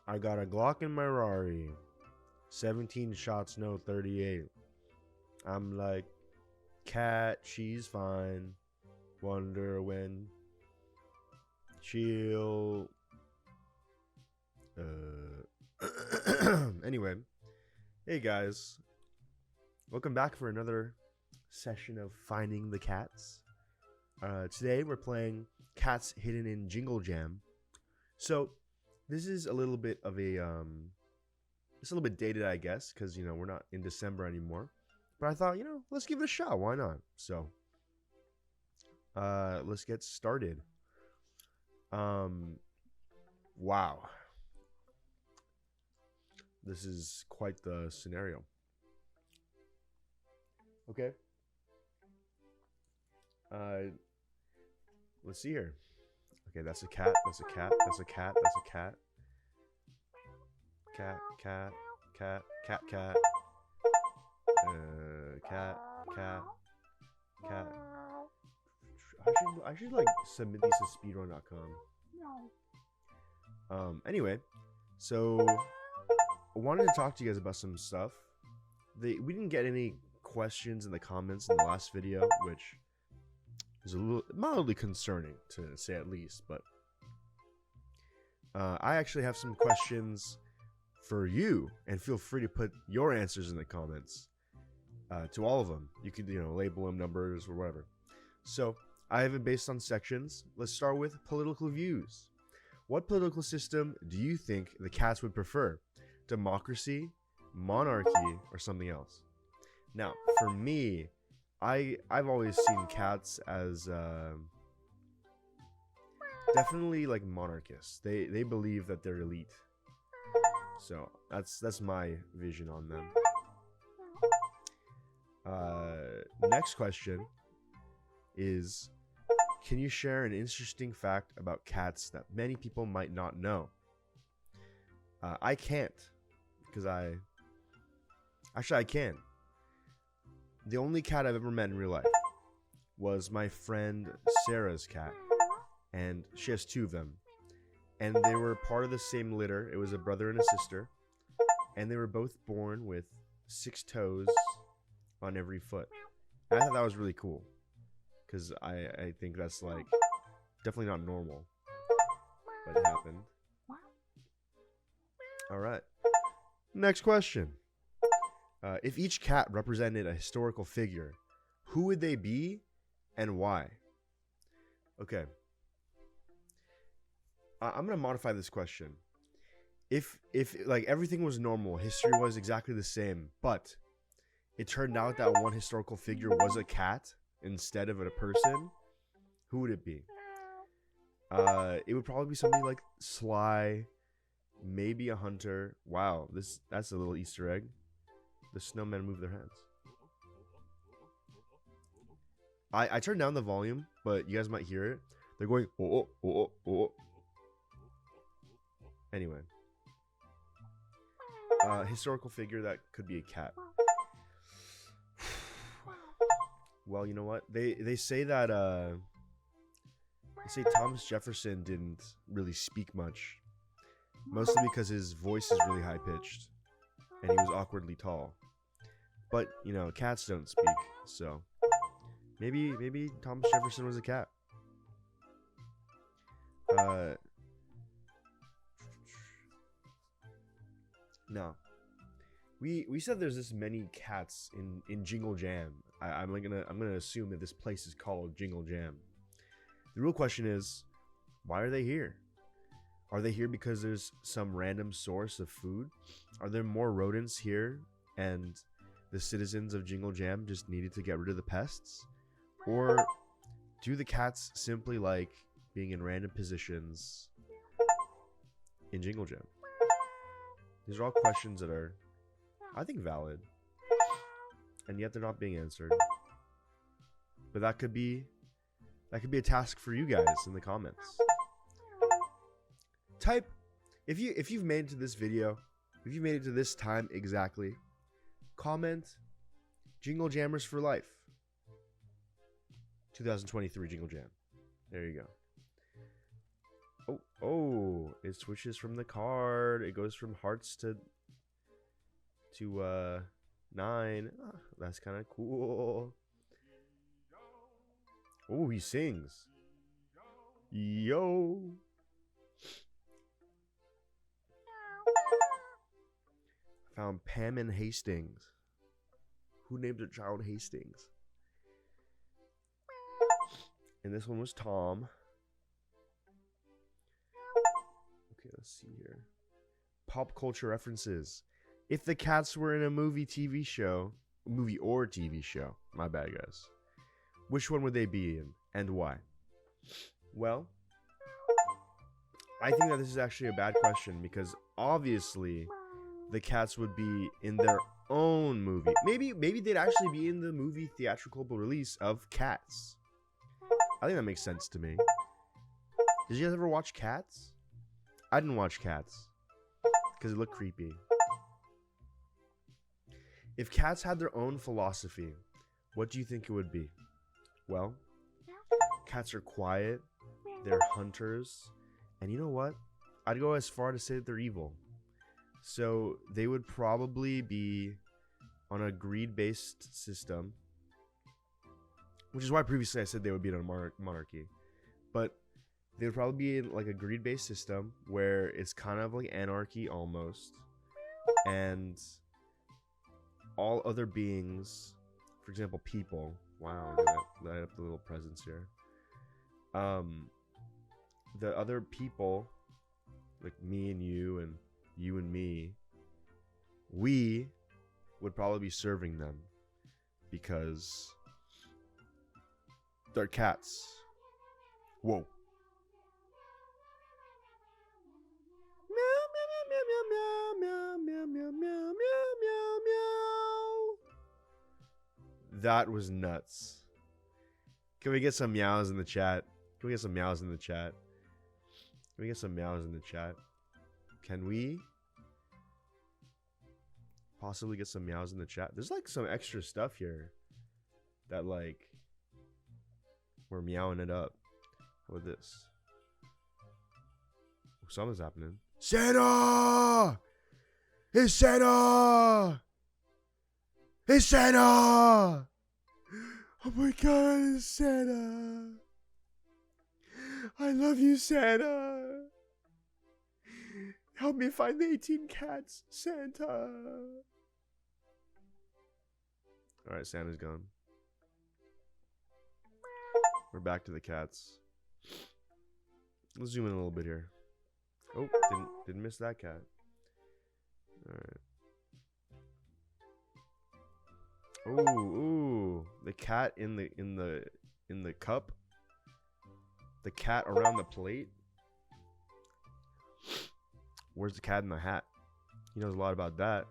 I got a Glock in my Rari. 17 shots, no 38. I'm like, cat, she's fine. Wonder when she'll. Anyway, hey guys, welcome back for another session of Finding the Cats. Today we're playing Cats Hidden in Jingle Jam. So this is a little bit of a it's a little bit dated, I guess, because we're not in December anymore. But I thought, let's give it a shot. Why not? So let's get started. Wow. This is quite the scenario. Okay. Let's see here. Okay, that's a cat. That's a cat. That's a cat. That's a cat. Cat, cat, cat, cat, cat. Cat, cat, cat. I should like submit these to speedrun.com. Anyway, so I wanted to talk to you guys about some stuff. We didn't get any questions in the comments in the last video, which is a little mildly concerning to say at least, but I actually have some questions for you, and feel free to put your answers in the comments to all of them. You could label them numbers or whatever. So I have it based on sections. Let's start with political views. What political system do you think the cats would prefer? Democracy, monarchy, or something else? Now, for me, I've always seen cats as definitely like monarchists. They believe that they're elite. So that's my vision on them. Next question is, can you share an interesting fact about cats that many people might not know? I can't, because I can. The only cat I've ever met in real life was my friend Sarah's cat, and she has two of them, and they were part of the same litter. It was a brother and a sister, and they were both born with 6 toes on every foot. And I thought that was really cool, because I think that's like definitely not normal, but it happened. All right, next question. If each cat represented a historical figure, who would they be and why? Okay. I'm going to modify this question. If like everything was normal, history was exactly the same, but it turned out that one historical figure was a cat instead of a person, who would it be? It would probably be something like Sly, maybe a hunter. Wow, that's a little Easter egg. The snowmen move their hands. I turned down the volume, but you guys might hear it. They're going, oh, oh, oh, oh. Anyway. Historical figure that could be a cat. Well, you know what? They say that, they say Thomas Jefferson didn't really speak much. Mostly because his voice is really high-pitched. And he was awkwardly tall. But, cats don't speak, so maybe Thomas Jefferson was a cat. Now, we said there's this many cats in Jingle Jam. I'm gonna assume that this place is called Jingle Jam. The real question is, why are they here? Are they here because there's some random source of food? Are there more rodents here and the citizens of Jingle Jam just needed to get rid of the pests? Or do the cats simply like being in random positions in Jingle Jam? These are all questions that are, I think, valid. And yet they're not being answered. But that could be a task for you guys in the comments. Type, if you've made it to this video, if you've made it to this time exactly, comment Jingle Jammers for life. 2023 Jingle Jam. There you go. Oh, it switches from the card. It goes from hearts to 9. Ah, that's kind of cool. Oh, he sings. Yo. Found Pam and Hastings. Who named their child Hastings? And this one was Tom. Okay, let's see here. Pop culture references. If the cats were in a movie or TV show, my bad guys, which one would they be in and why? Well, I think that this is actually a bad question because obviously the cats would be in their own movie. Maybe they'd actually be in the movie theatrical release of Cats. I think that makes sense to me. Did you guys ever watch Cats? I didn't watch Cats because it looked creepy. If cats had their own philosophy, what do you think it would be? Well, cats are quiet, they're hunters, and you know what? I'd go as far to say that they're evil. So they would probably be on a greed-based system, which is why previously I said they would be in a monarchy. But they would probably be in like a greed-based system where it's kind of like anarchy almost, and all other beings, for example, people. Wow, look at that, light up the little presents here. The other people, like me and you and me, we would probably be serving them because they're cats. Whoa. That was nuts. Can we get some meows in the chat? Can we get some meows in the chat? Can we get some meows in the chat? Can we possibly get some meows in the chat? There's like some extra stuff here that like we're meowing it up. How about this? Oh, something's happening. Santa! It's Santa! It's Santa! Oh my god, it's Santa! I love you, Santa! Help me find the 18 cats, Santa! Alright, Santa's gone. We're back to the cats. Let's zoom in a little bit here. Oh, didn't miss that cat. Alright. Ooh, the cat in the cup. The cat around the plate. Where's the cat in the hat? He knows a lot about that.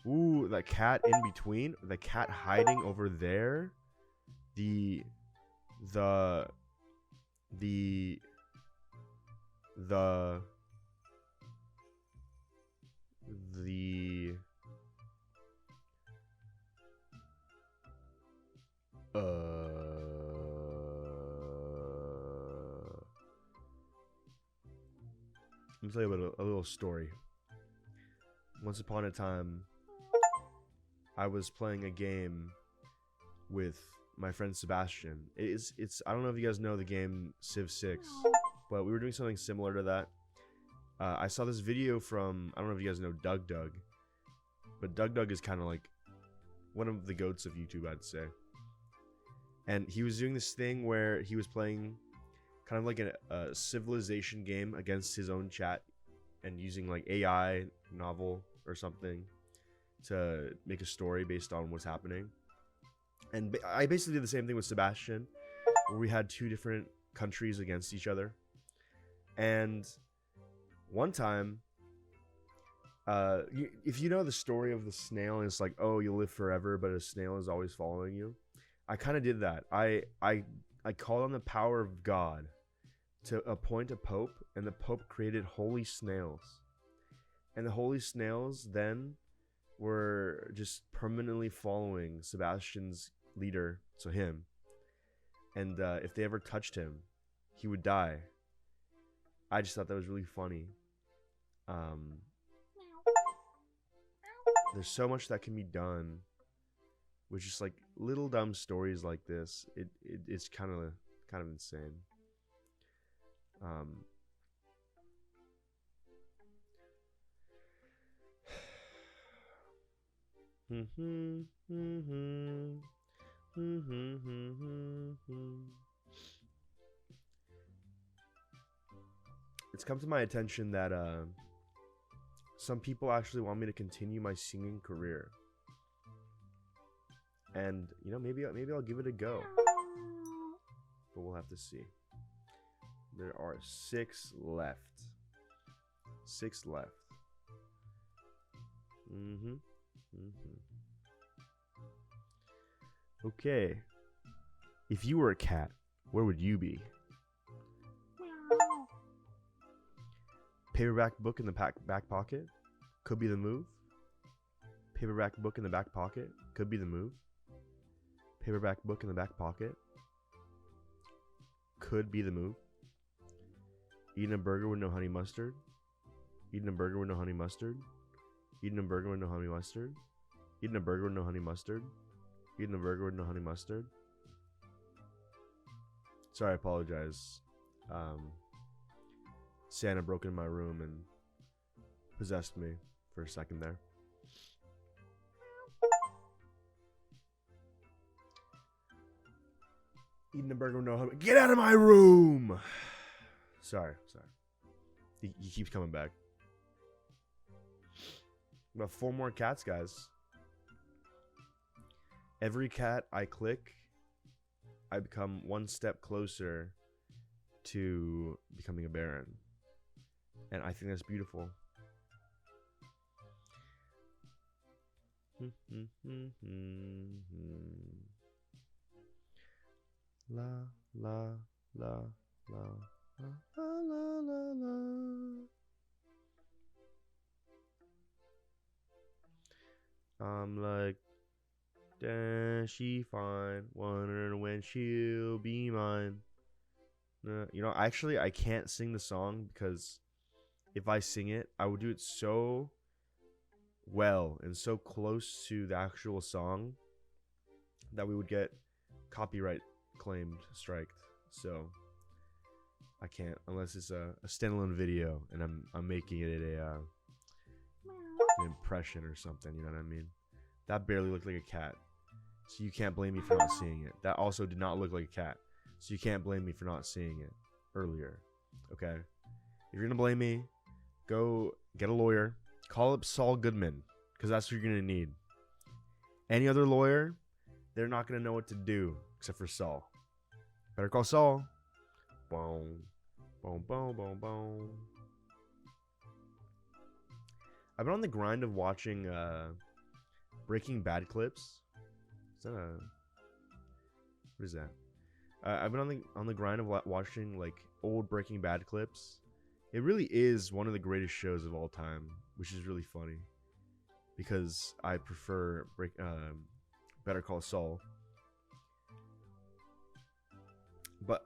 Ooh, the cat in between. The cat hiding over there. The let me tell you about a little story. Once upon a time, I was playing a game with my friend Sebastian. It's I don't know if you guys know the game Civ 6, but we were doing something similar to that. I saw this video from, I don't know if you guys know Doug, but Doug is kind of like one of the goats of YouTube, I'd say. And he was doing this thing where he was playing kind of like a civilization game against his own chat and using like AI novel or something to make a story based on what's happening. And I basically did the same thing with Sebastian, where we had two different countries against each other. And one time, if you know the story of the snail, and it's like, oh, you'll live forever, but a snail is always following you. I kind of did that. I called on the power of God to appoint a pope, and the pope created holy snails. And the holy snails then were just permanently following Sebastian's leader, so him. And if they ever touched him, he would die. I just thought that was really funny. Um, there's so much that can be done with just like little dumb stories like this. It's kind of insane. Um, it's come to my attention that some people actually want me to continue my singing career, and maybe I'll give it a go, but we'll have to see. There are 6 left. 6 left. Okay. If you were a cat, where would you be? Paperback book in the back pocket? Could be the move. Paperback book in the back pocket? Could be the move. Paperback book in the back pocket? Could be the move. Eating a burger with no honey mustard? Eating a burger with no honey mustard? Eating a burger with no honey mustard? Eating a burger with no honey mustard? Eating a burger with no honey mustard? Sorry, I apologize. Santa broke into my room and possessed me for a second there. Eating a burger with no honey. Get out of my room! Sorry. He keeps coming back. About 4 more cats, guys. Every cat I click, I become 1 step closer to becoming a baron. And I think that's beautiful. La la la la la la la la. I'm like, damn, she fine. Wondering when she'll be mine. Actually, I can't sing the song because if I sing it, I would do it so well and so close to the actual song that we would get copyright claimed, striked. So I can't unless it's a standalone video and I'm making it an impression or something. You know what I mean? That barely looked like a cat, so you can't blame me for not seeing it. That also did not look like a cat, so you can't blame me for not seeing it earlier. Okay? If you're gonna blame me, go get a lawyer. Call up Saul Goodman, because that's who you're gonna need. Any other lawyer, they're not gonna know what to do except for Saul. Better call Saul. Boom, boom, boom, boom, boom. I've been on the grind of watching Breaking Bad clips. Is that a... What is that? I've been on the grind of watching like old Breaking Bad clips. It really is one of the greatest shows of all time, which is really funny because I prefer Better Call Saul. But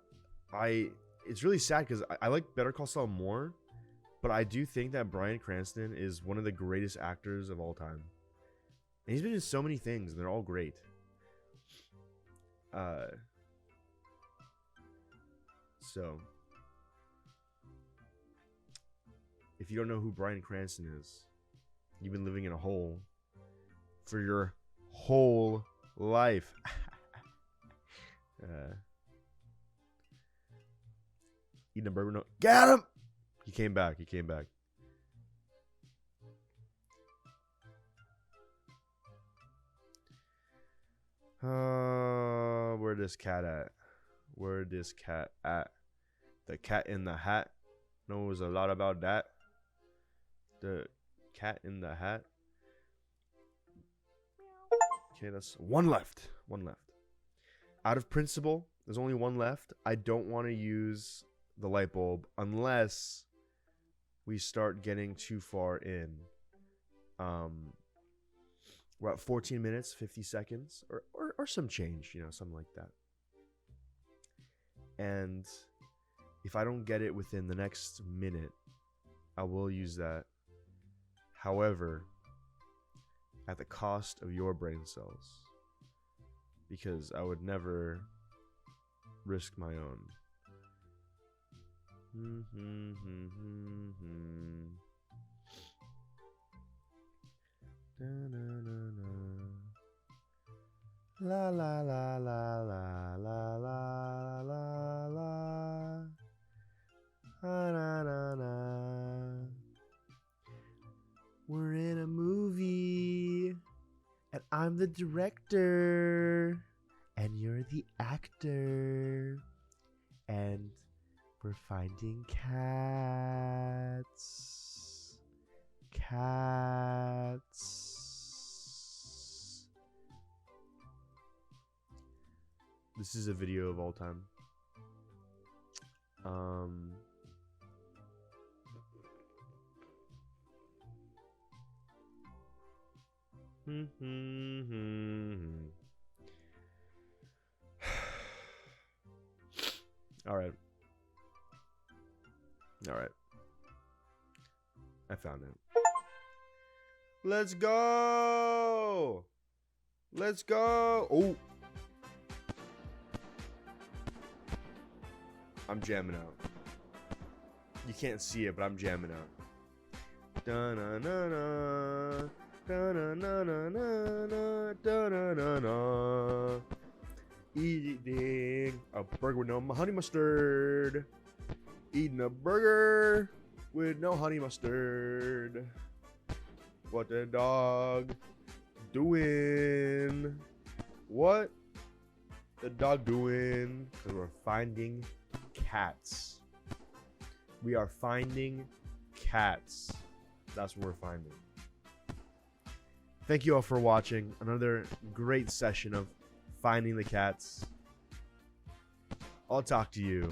it's really sad because I like Better Call Saul more, but I do think that Bryan Cranston is one of the greatest actors of all time. And he's been in so many things, and they're all great. So, if you don't know who Bryan Cranston is, you've been living in a hole for your whole life. Eating a burger. No, get him! He came back. Where this cat at? The cat in the hat knows a lot about that. The cat in the hat. Okay, that's 1 left. Out of principle, there's only 1 left. I don't want to use the light bulb unless we start getting too far in. We're at 14 minutes, 50 seconds, or some change, something like that. And If I don't get it within the next minute, I will use that. However, at the cost of your brain cells. Because I would never risk my own. La la la la la la la la la. Na na na. We're in a movie, and I'm the director, and you're the actor, and we're finding cats. Cats. This is a video of all time. All right. I found it. Let's go. Oh. I'm jamming out. You can't see it, but I'm jamming out. Da-na-na-na. Da-na-na-na-na. Da-na-na-na. Eating a burger with no honey mustard. Eating a burger with no honey mustard. What the dog doing? What the dog doing? Because we're finding cats. We are finding cats. That's what we're finding. Thank you all for watching. Another great session of finding the cats. I'll talk to you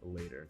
later.